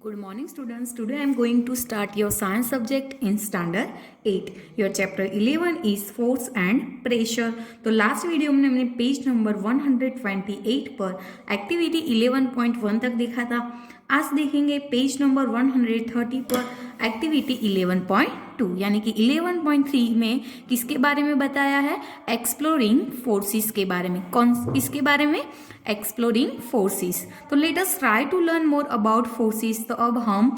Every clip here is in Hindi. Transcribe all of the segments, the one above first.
Good morning students. Today I am going to start your science subject in standard 8. Your chapter 11 is force and pressure. तो लास्ट वीडियो में हमने पेज नंबर 128 पर एक्टिविटी 11.1 तक देखा था. आज देखेंगे पेज नंबर 130 पर एक्टिविटी 11.2 यानी कि 11.3 में किसके बारे में बताया है? एक्सप्लोरिंग फोर्सेस के बारे में. कौन किसके बारे में? Exploring forces. तो let us try to learn more about forces. तो अब हम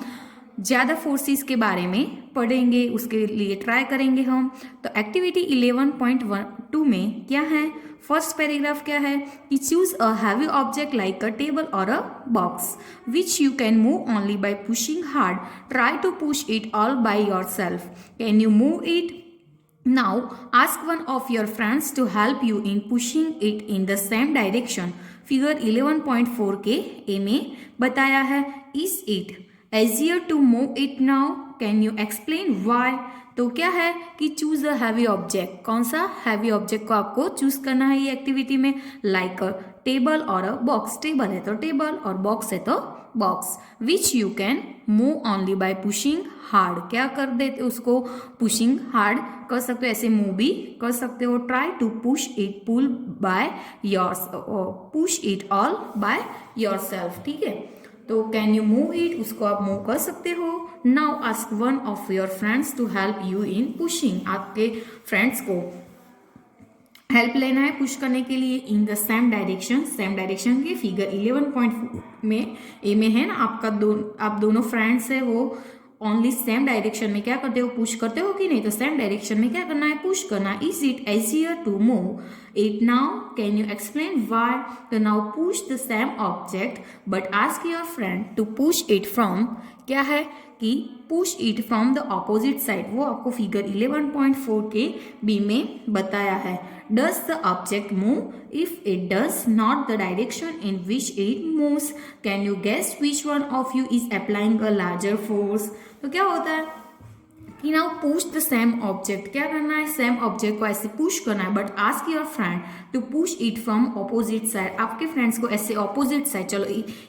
ज़्यादा फोर्सेस के बारे में पढ़ेंगे, उसके लिए ट्राई करेंगे हम. तो एक्टिविटी 11.2 में क्या है? फर्स्ट पैराग्राफ क्या है कि choose a heavy object like a table और a box which you can move only by pushing hard. Try to push it all by yourself. Can you move it? Now ask one of your friends to help you in pushing it in the same direction. Figure 11.4 के ए में बताया है. Is it easier to move it now? Can you explain why? तो क्या है कि चूज अ हैवी ऑब्जेक्ट. कौन सा हैवी ऑब्जेक्ट को आपको चूज करना है ये एक्टिविटी में? लाइक अ टेबल और अ बॉक्स. टेबल है तो टेबल और बॉक्स है तो box. Which you can move only by pushing hard. क्या कर देते उसको? पुशिंग हार्ड कर सकते हो, ऐसे मूव भी कर सकते हो. Try to push it pull by your push it all by yourself. ठीक है, तो कैन यू मूव इट, उसको आप मूव कर सकते हो. Now ask one of your friends to help you in pushing. आपके फ्रेंड्स को हेल्प लेना है पुश करने के लिए. In the same direction. Same direction के फिगर 11.4 में ए में है ना आपका आप दोनों फ्रेंड्स है वो ओनली सेम डायरेक्शन में क्या करते हो? पुश करते हो कि नहीं? तो सेम डायरेक्शन में क्या करना है? पुश करना. Is it easier to move it now? Can you explain why? तो now push the same object but ask your friend to push it from. क्या है कि push it from the opposite side. वो आपको फिगर 11.4 के बी में बताया है. Does the object move? If it does not the direction in which it moves. Can you guess which one of you is applying a larger force. तो क्या होता है कि now push the same object. क्या करना है? सेम ऑब्जेक्ट को ऐसे पुश करना है but ask your friend to push it from opposite side. आपके फ्रेंड्स को ऐसे ऑपोजिट साइड. चलो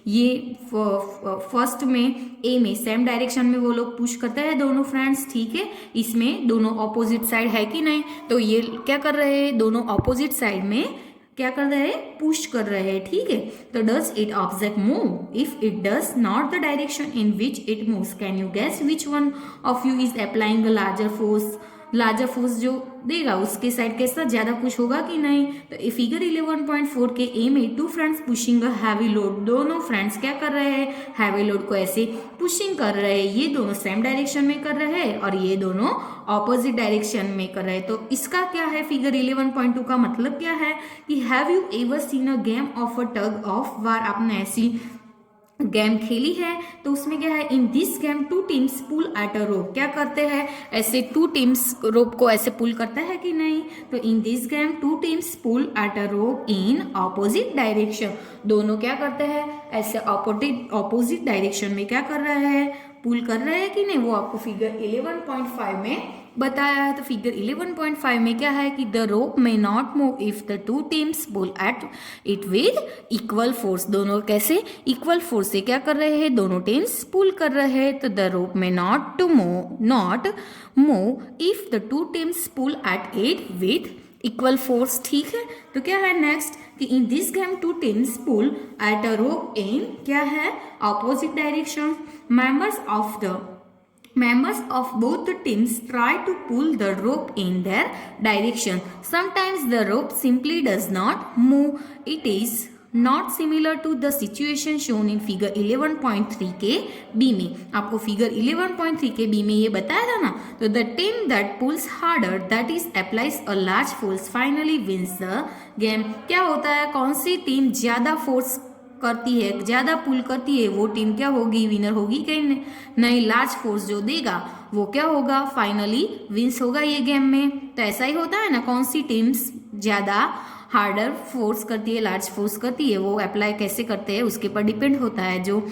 ये फर्स्ट में ए में सेम डायरेक्शन में वो लोग पुश करते हैं दोनों फ्रेंड्स. ठीक है, इसमें दोनों ऑपोजिट साइड है कि नहीं? तो ये क्या कर रहे हैं? दोनों ऑपोजिट साइड में क्या कर रहे हैं? पुश कर रहे हैं. ठीक है, तो does it object move? If it does not the direction in which it moves. Can you guess which one of you is applying a larger force. Larger force जो देगा उसके साइड कैसा ज्यादा पुश होगा कि नहीं? तो फिगर 11.4 के ए में two friends pushing a heavy load. दोनों फ्रेंड्स क्या कर रहे हैं? हैवी लोड को ऐसे पुशिंग कर रहे हैं. ये दोनों सेम डायरेक्शन में कर रहे हैं और ये दोनों ऑपोजिट डायरेक्शन में कर रहे हैं. तो इसका क्या है? फिगर 11.2 का मतलब क्या है कि have you ever seen a game of a tug of war. आपने ऐसी गेम खेली है तो उसमें क्या है? In this game two teams pull at a rope. क्या करते हैं? ऐसे टू टीम्स रोप को ऐसे पुल करता है कि नहीं? तो in this game two teams pull at a rope in opposite direction. दोनों क्या करते हैं? ऐसे ऑपोजिट डायरेक्शन में क्या कर रहे हैं? पुल कर रहे हैं कि नहीं? वो आपको फिगर 11.5 में बताया है. तो फिगर 11.5 में क्या है कि द रोप में not move if the two teams pull at it with equal force. दोनों कैसे? इक्वल फोर्स से क्या कर रहे हैं? दोनों टीम्स पुल कर रहे हैं. तो द रोप में not move if the two teams pull at it with equal force. ठीक है, तो क्या है नेक्स्ट कि in this game two teams pull at a rope in क्या है? Opposite direction. Members of both the teams try to pull the rope in their direction. Sometimes the rope simply does not move. It is not similar to the situation shown in figure 11.3 के बी में. आपको फिगर 11.3 के बी में ये बताया था ना. तो the team that pulls harder, that is applies a large force, finally wins the game. क्या होता है? कौन सी टीम ज्यादा फोर्स करती है, ज्यादा पुल करती है, वो टीम क्या होगी? विनर होगी कहीं नहीं. लार्ज फोर्स जो देगा वो क्या होगा? फाइनली विंस होगा ये गेम में. तो ऐसा ही होता है ना, कौन सी टीम्स ज्यादा हार्डर फोर्स करती है, लार्ज फोर्स करती है, वो अप्लाई कैसे करते हैं उसके पर डिपेंड होता है. जो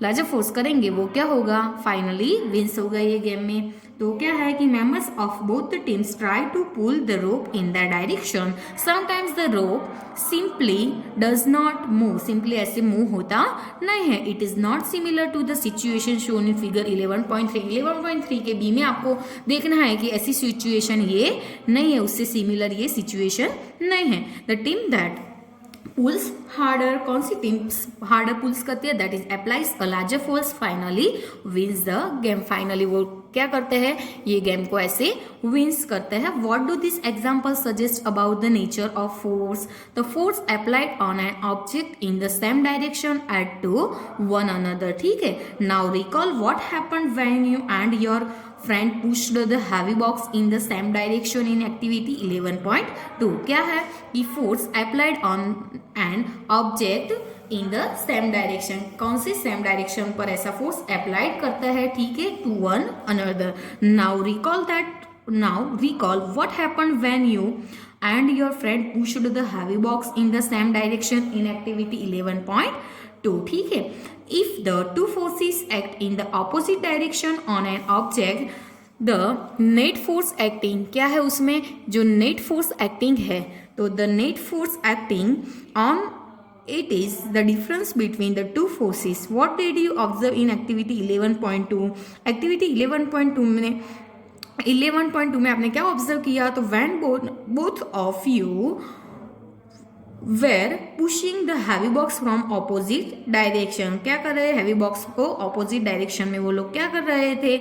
लार्जर फोर्स करेंगे वो क्या होगा? फाइनली विंस होगा ये गेम में. तो क्या है कि members of both the teams try to pull the rope in the direction, sometimes the rope simply does not move, simply ऐसे मूव होता नहीं है। It is not similar to the situation shown in figure 11.3। 11.3 के बी में आपको देखना है कि ऐसी सिचुएशन ये नहीं है, उससे सिमिलर ये सिचुएशन नहीं है। The team that pulls harder, कौन सी टीम हार्डर पुल्स करती है, that is applies a larger force, finally wins the game. Finally वो क्या करते हैं, ये गेम को ऐसे विंस करते हैं। What do this example suggest about the nature of force, the force applied on an object in the same direction at to one another. ठीक है, now recall what happened when you and your friend pushed the heavy box in the same direction in activity 11.2। क्या है कि force applied on an object in the same direction, कौन से same direction पर ऐसा force applied करता है, ठीक है, to one another। now recall what happened when you and your friend pushed the heavy box in the same direction in activity 11.2। ठीक है, if the two forces act in the opposite direction on an object, the net force acting, क्या है उसमें जो net force acting है, तो the net force acting on it is the difference between the two forces। what did you observe in activity 11.2? activity 11.2 में आपने क्या ऑब्जर्व किया, तो when both of you were pushing the heavy box from opposite direction, क्या कर रहे हैं, हैवी बॉक्स को ऑपोजिट डायरेक्शन में वो लोग क्या कर रहे थे,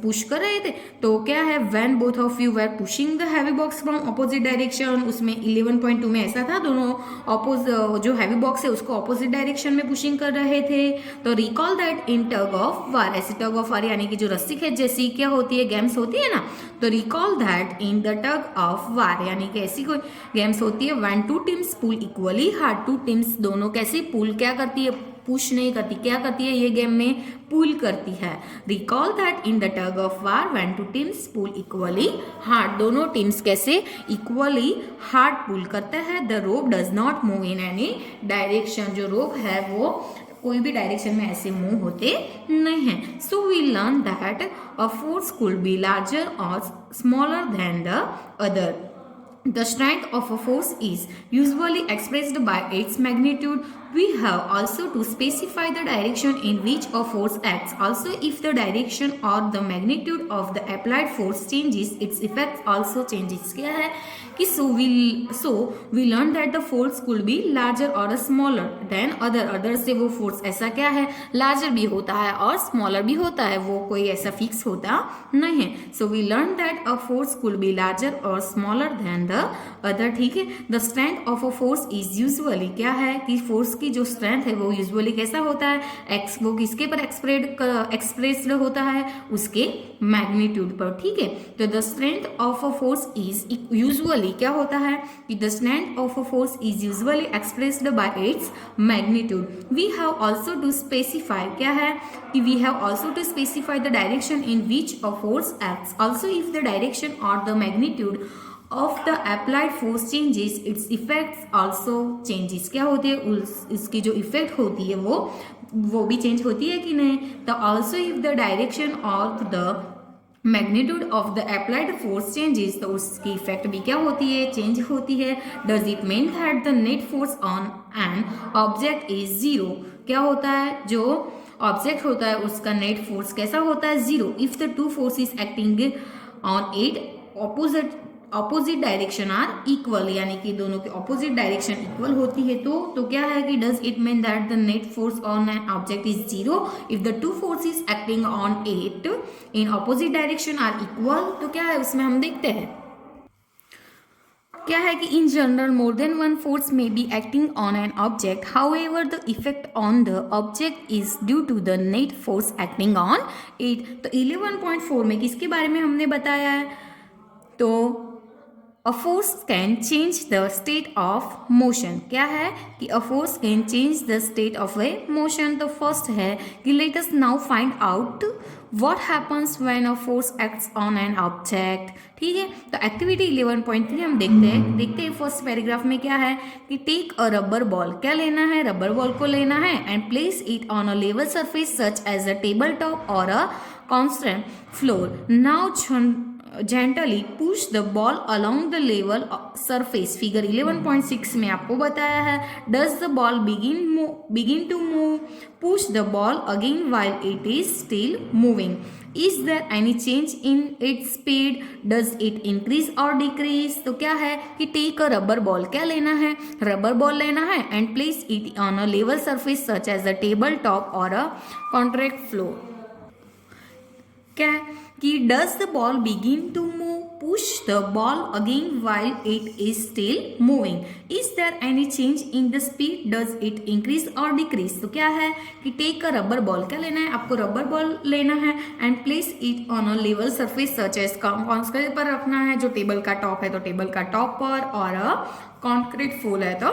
पुश कर रहे थे। तो क्या है, when both of you were pushing the heavy box from opposite direction, उसमें 11.2 में ऐसा था, दोनों जो हैवी बॉक्स है उसको ऑपोजिट डायरेक्शन में पुशिंग कर रहे थे। तो recall that in tug of वार, ऐसी टग ऑफ वार यानी कि जो रस्सी खेच जैसी क्या होती है, गेम्स होती है ना, तो recall that in the tug of war यानी कि ऐसी कोई गेम्स होती है when two teams pull equally hard, two teams दोनों कैसे पुल क्या करती है, पुश नहीं करती, क्या करती है ये गेम में, पुल करती है। Recall that in the tug of war when two teams pull equally hard, दोनों टीम्स कैसे इक्वली हार्ड पुल करते हैं। The rope does not move in any direction, जो रोप है वो कोई भी डायरेक्शन में ऐसे मूव होते नहीं है। So we learn that a force could be larger और smaller than the other. The strength of a force is usually expressed by its magnitude. We have also to specify the direction in which a force acts. Also, if the direction or the magnitude of the applied force changes, its effect also changes. क्या है कि so we learn that the force could be larger or smaller than other से वो force ऐसा क्या है, larger भी होता है और smaller भी होता है, वो कोई ऐसा fix होता नहीं है। So we learn that a force could be larger or smaller than the other। ठीक है, the strength of a force is usually क्या है कि force की जो strength है वो usually कैसा होता है, वो किसके पर expressed होता है, उसके magnitude पर। ठीक है, तो the strength of a force is usually क्या होता है कि the strength of a force is usually expressed by its magnitude। we have also to specify क्या है कि we have also to specify the direction in which a force acts। also if the direction or the magnitude of the applied force changes, its effects also changes। क्या होती है, इसकी जो इफेक्ट होती है वो भी चेंज होती है कि नहीं। तो also if the direction of the magnitude of the applied force changes, तो उसकी इफेक्ट भी क्या होती है, चेंज होती है। Does it mean that the net force on an object is zero, क्या होता है, जो ऑब्जेक्ट होता है उसका नेट फोर्स कैसा होता है, zero. If the two forces acting on it opposite direction are equal, यानी कि दोनों के ऑपोजिट डायरेक्शन इक्वल होती है तो क्या है कि does it mean that the net force on an object is zero if the two forces acting on it in opposite direction are equal. तो क्या है उसमें हम देखते हैं क्या है कि in general more than one force may be acting on an object, however the effect on the object is due to the net force acting on it. तो 11.4 में किसके बारे में हमने बताया है, तो a force can change the state of motion. क्या है कि a force can change the state of A motion. तो फर्स्ट है कि let us now find out what happens when a force acts on an object. ठीक है, तो एक्टिविटी 11.3 हम देखते हैं फर्स्ट पैराग्राफ में क्या है कि टेक अ रबर बॉल। क्या लेना है, रबर बॉल को लेना है and place it on a level surface such as a table top or a constant floor. Now gently push the ball along the level surface. Figure 11.6 में आपको बताया है does the ball begin to move? Push the ball again while it is still moving. Is there any change in its speed? Does it increase or decrease? तो क्या है कि take a rubber ball। क्या लेना है, रबर बॉल लेना है and place it on a level surface such as a table top or a concrete floor. क्या कि does the ball begin to move? Push the ball again while it is still moving. Is there any change in the speed? Does it increase or decrease? तो क्या है कि टेक अ रबर बॉल। क्या लेना है आपको, रबर बॉल लेना है and place it on a level surface such as, कौन से पर रखना है, जो टेबल का टॉप है तो टेबल का टॉप पर, और कॉन्क्रीट फ्लोर है तो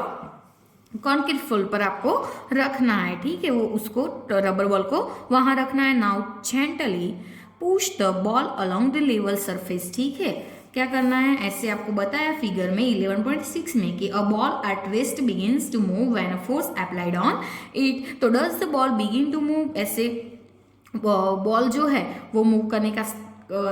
कॉन्क्रीट फ्लोर पर आपको रखना है. ठीक है, वो उसको रबर बॉल को वहां रखना है. Now gently push the ball along the level surface. ठीक है, क्या करना है, ऐसे आपको बताया फिगर में 11.6 में कि a ball at rest begins to move when a force applied on it. तो does the ball begin to move, ऐसे बॉल जो है वो मूव करने का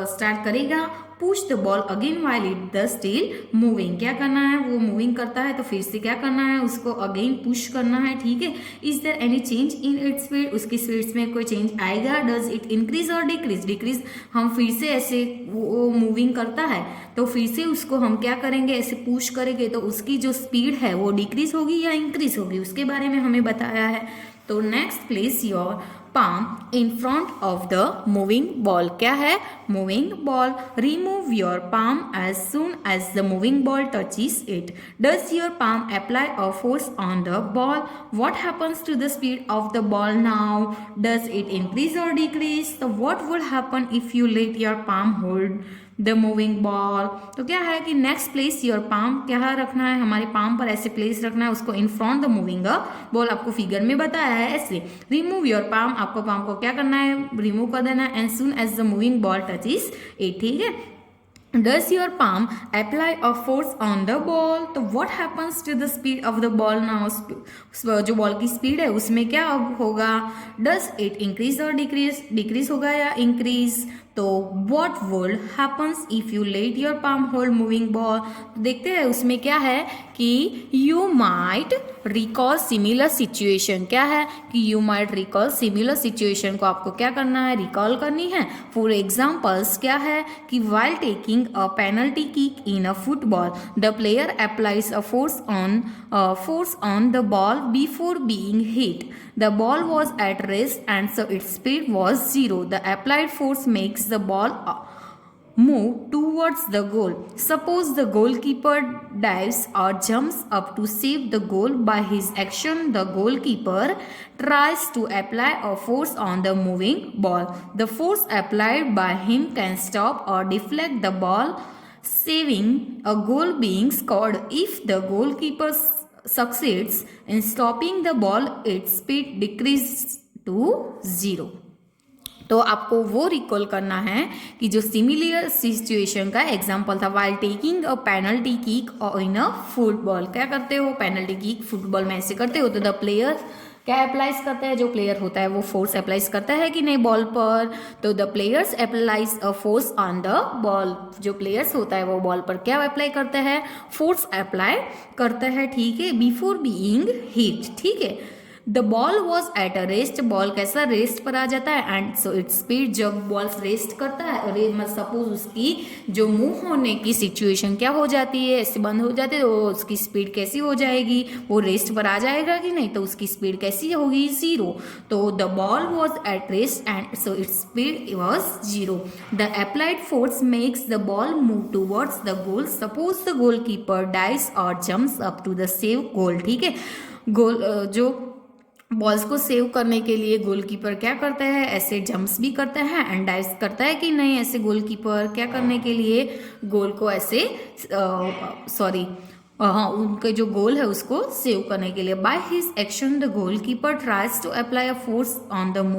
स्टार्ट करेगा. Push the ball again while it the still moving. क्या करना है, वो मूविंग करता है तो फिर से क्या करना है, उसको अगेन पुश करना है. ठीक है, is there any change in its speed, उसकी स्पीड में कोई चेंज आएगा. Does it increase or decrease? Decrease, हम फिर से ऐसे वो मूविंग करता है तो फिर से उसको हम क्या करेंगे, ऐसे पुश करेंगे तो उसकी जो स्पीड है वो डिक्रीज होगी या इंक्रीज होगी, उसके बारे में हमें बताया है. तो next place your palm in front of the moving ball. क्या है, moving ball. Remove your palm as soon as the moving ball touches it. Does your palm apply a force on the ball? What happens to the speed of the ball now? Does it increase or decrease? So what would happen if you let your palm hold the moving ball? तो क्या है कि नेक्स्ट प्लेस योर पाम, क्या रखना है, हमारे पाम पर ऐसे प्लेस रखना है उसको in front the moving ball. आपको फिगर में बताया है ऐसे. रिमूव योर पाम, आपको पाम को क्या करना है, रिमूव कर देना है. And soon as the moving ball touches it. ठीक है, Does your palm apply a force on the ball? तो what happens to the speed of the ball now? जो बॉल की स्पीड है उसमें क्या होगा? Does it increase or decrease? Decrease होगा या इंक्रीज? तो what would happens if you let your palm hold moving ball? तो देखते हैं उसमें क्या है कि you might recall similar situation. क्या है कि you might recall similar situation को आपको क्या करना है, रिकॉल करनी है. फॉर एग्जाम्पल्स क्या है कि while taking a penalty kick in a football, the player applies a force on the ball before being hit. The ball was at rest and so its speed was 0. The applied force makes the ball move towards the goal. Suppose the goalkeeper dives or jumps up to save the goal. By his action, the goalkeeper tries to apply a force on the moving ball. The force applied by him can stop or deflect the ball, saving a goal being scored. If the goalkeeper succeeds in stopping the ball, its speed decreases to 0. तो आपको वो रिकॉल करना है कि जो सिमिलर सिचुएशन का एग्जांपल था. While taking a penalty kick in a football. क्या करते हो, पेनल्टी किक फुटबॉल में ऐसे करते हो तो द प्लेयर क्या अप्लाइज करता है, जो प्लेयर होता है वो फोर्स अप्लाइज करता है कि नहीं बॉल पर. तो the players applies a force on the ball. जो प्लेयर्स होता है वो बॉल पर क्या अप्लाई करता है, फोर्स अप्लाई करता है. ठीक है, बिफोर बीइंग हिट. ठीक है, the ball was at a rest. Ball कैसा, रेस्ट पर आ जाता है. एंड सो इट्स स्पीड, जब बॉल रेस्ट करता है और सपोज उसकी जो मूव होने की सिचुएशन क्या हो जाती है, ऐसे बंद हो जाती है, तो उसकी स्पीड कैसी हो जाएगी, वो रेस्ट पर आ जाएगा कि नहीं, तो उसकी स्पीड कैसी होगी, 0. तो the ball was at rest and so its speed was 0. The applied force makes the ball move towards the goal. Suppose the goalkeeper dives और jumps up to the save goal. ठीक है, गोल जो बॉल्स को सेव करने के लिए गोलकीपर क्या करता है, ऐसे जंप्स भी करता है एंड डाइव करता है कि नहीं, ऐसे गोलकीपर क्या करने के लिए गोल को ऐसे हाँ उनके जो गोल है उसको सेव करने के लिए। By his action the goalkeeper tries to apply a force on the move.